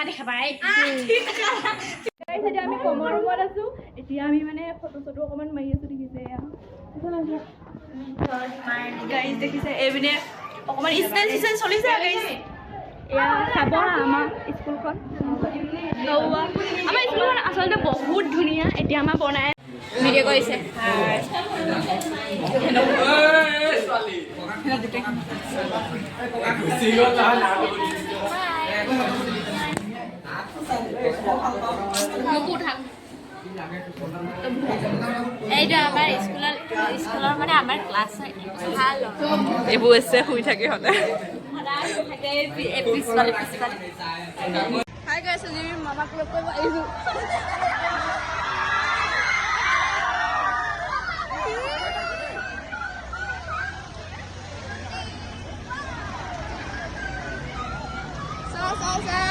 দেখা পাই এতিয়া আমি কমৰ ৰুমত আছো এতিয়া আমি মানে ফটো চটো অকমান মাৰি আছো দেখিছে গাইজ দেখিছে এইপিনে অকমান ষ্টেজ চলিছে গাইজ এয়া চাব আমাৰ স্কুলখন আমাৰ স্কুলখন আচলতে বহুত ধুনীয়া এতিয়া আমাৰ বনাই ভিডিঅ' কৰিছে এইটো আমাৰ স্কুলৰ মানে আমাৰ ক্লাছ হয় ভাল এইবোৰ আছে শুই থাকে সদায় হাই গাইছ আজি মামাক লগ কৰিব আহিছো চাও